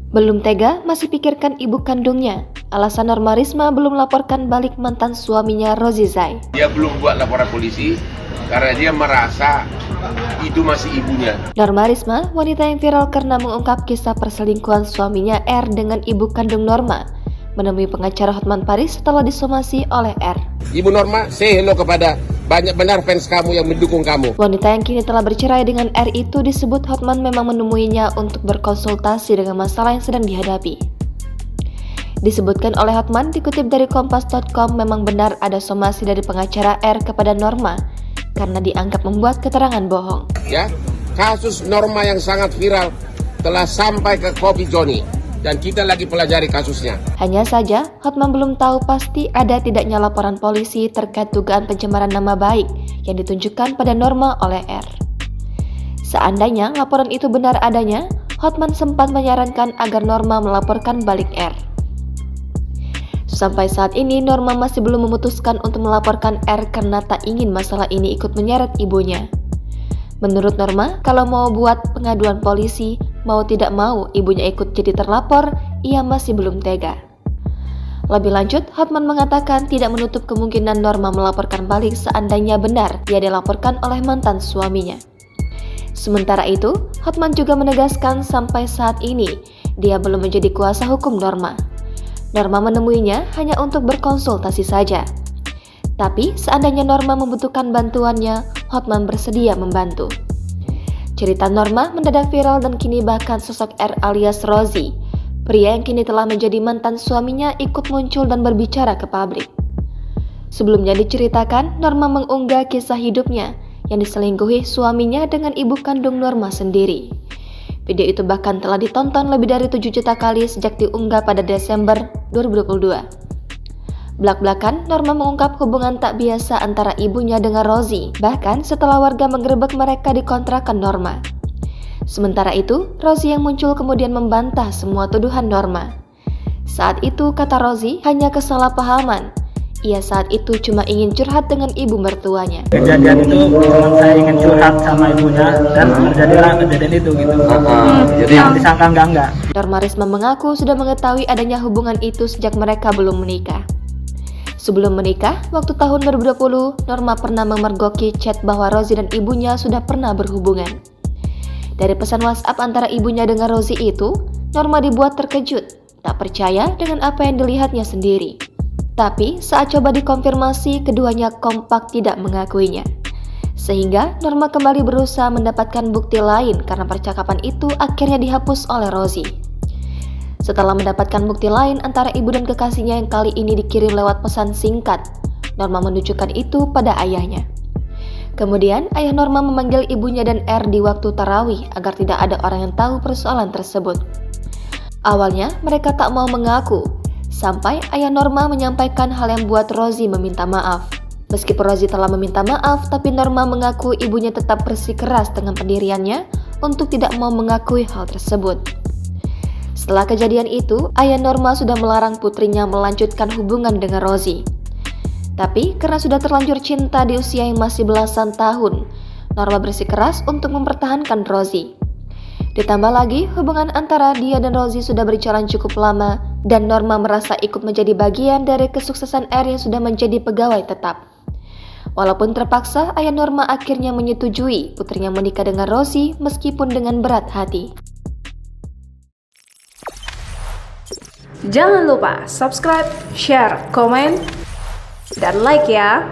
Belum tega, masih pikirkan ibu kandungnya. Alasan Norma Risma belum laporkan balik mantan suaminya Rozi Zai. Dia belum buat laporan polisi karena dia merasa itu masih ibunya. Norma Risma, wanita yang viral karena mengungkap kisah perselingkuhan suaminya R dengan ibu kandung Norma, menemui pengacara Hotman Paris setelah disomasi oleh R. Ibu Norma, say hello kepada banyak benar fans kamu yang mendukung kamu. Wanita yang kini telah bercerai dengan R itu disebut Hotman memang menemuinya untuk berkonsultasi dengan masalah yang sedang dihadapi. Disebutkan oleh Hotman, dikutip dari kompas.com, memang benar ada somasi dari pengacara R kepada Norma karena dianggap membuat keterangan bohong. Ya, kasus Norma yang sangat viral telah sampai ke Kopi Joni dan kita lagi pelajari kasusnya. Hanya saja, Hotman belum tahu pasti ada tidaknya laporan polisi terkait dugaan pencemaran nama baik yang ditunjukkan pada Norma oleh R. Seandainya laporan itu benar adanya, Hotman sempat menyarankan agar Norma melaporkan balik R. Sampai saat ini, Norma masih belum memutuskan untuk melaporkan R karena tak ingin masalah ini ikut menyeret ibunya. Menurut Norma, kalau mau buat pengaduan polisi, mau tidak mau ibunya ikut jadi terlapor, ia masih belum tega. Lebih lanjut, Hotman mengatakan tidak menutup kemungkinan Norma melaporkan balik seandainya benar ia dilaporkan oleh mantan suaminya. Sementara itu, Hotman juga menegaskan sampai saat ini dia belum menjadi kuasa hukum Norma. Norma menemuinya hanya untuk berkonsultasi saja. Tapi seandainya Norma membutuhkan bantuannya, Hotman bersedia membantu. Cerita Norma mendadak viral dan kini bahkan sosok R alias Rozi, pria yang kini telah menjadi mantan suaminya, ikut muncul dan berbicara ke publik. Sebelumnya diceritakan, Norma mengunggah kisah hidupnya yang diselingkuhi suaminya dengan ibu kandung Norma sendiri. Video itu bahkan telah ditonton lebih dari 7 juta kali sejak diunggah pada Desember 2022. Belak-belakan, Norma mengungkap hubungan tak biasa antara ibunya dengan Rozi, bahkan setelah warga menggerebek mereka di kontrakan Norma. Sementara itu, Rozi yang muncul kemudian membantah semua tuduhan Norma. Saat itu, kata Rozi, hanya kesalahpahaman. Ia saat itu cuma ingin curhat dengan ibu mertuanya. Kejadian itu memang saya ingin curhat sama ibunya dan terjadilah kejadian itu gitu. Jadi yang disangka enggak. Norma Risma mengaku sudah mengetahui adanya hubungan itu sejak mereka belum menikah. Sebelum menikah, waktu tahun 2020, Norma pernah memergoki chat bahwa Rozi dan ibunya sudah pernah berhubungan. Dari pesan WhatsApp antara ibunya dengan Rozi itu, Norma dibuat terkejut, tak percaya dengan apa yang dilihatnya sendiri. Tapi saat coba dikonfirmasi, keduanya kompak tidak mengakuinya. Sehingga Norma kembali berusaha mendapatkan bukti lain karena percakapan itu akhirnya dihapus oleh Rozi. Setelah mendapatkan bukti lain antara ibu dan kekasihnya yang kali ini dikirim lewat pesan singkat, Norma menunjukkan itu pada ayahnya. Kemudian ayah Norma memanggil ibunya dan R di waktu tarawih agar tidak ada orang yang tahu persoalan tersebut. Awalnya mereka tak mau mengaku, sampai ayah Norma menyampaikan hal yang buat Rozi meminta maaf. Meskipun Rozi telah meminta maaf, tapi Norma mengaku ibunya tetap bersikeras dengan pendiriannya untuk tidak mau mengakui hal tersebut. Setelah kejadian itu, ayah Norma sudah melarang putrinya melanjutkan hubungan dengan Rozi. Tapi karena sudah terlanjur cinta di usia yang masih belasan tahun, Norma bersikeras untuk mempertahankan Rozi. Ditambah lagi, hubungan antara dia dan Rozi sudah berjalan cukup lama dan Norma merasa ikut menjadi bagian dari kesuksesan R yang sudah menjadi pegawai tetap. Walaupun terpaksa, ayah Norma akhirnya menyetujui putrinya menikah dengan Rozi meskipun dengan berat hati. Jangan lupa subscribe, share, komen, dan like ya!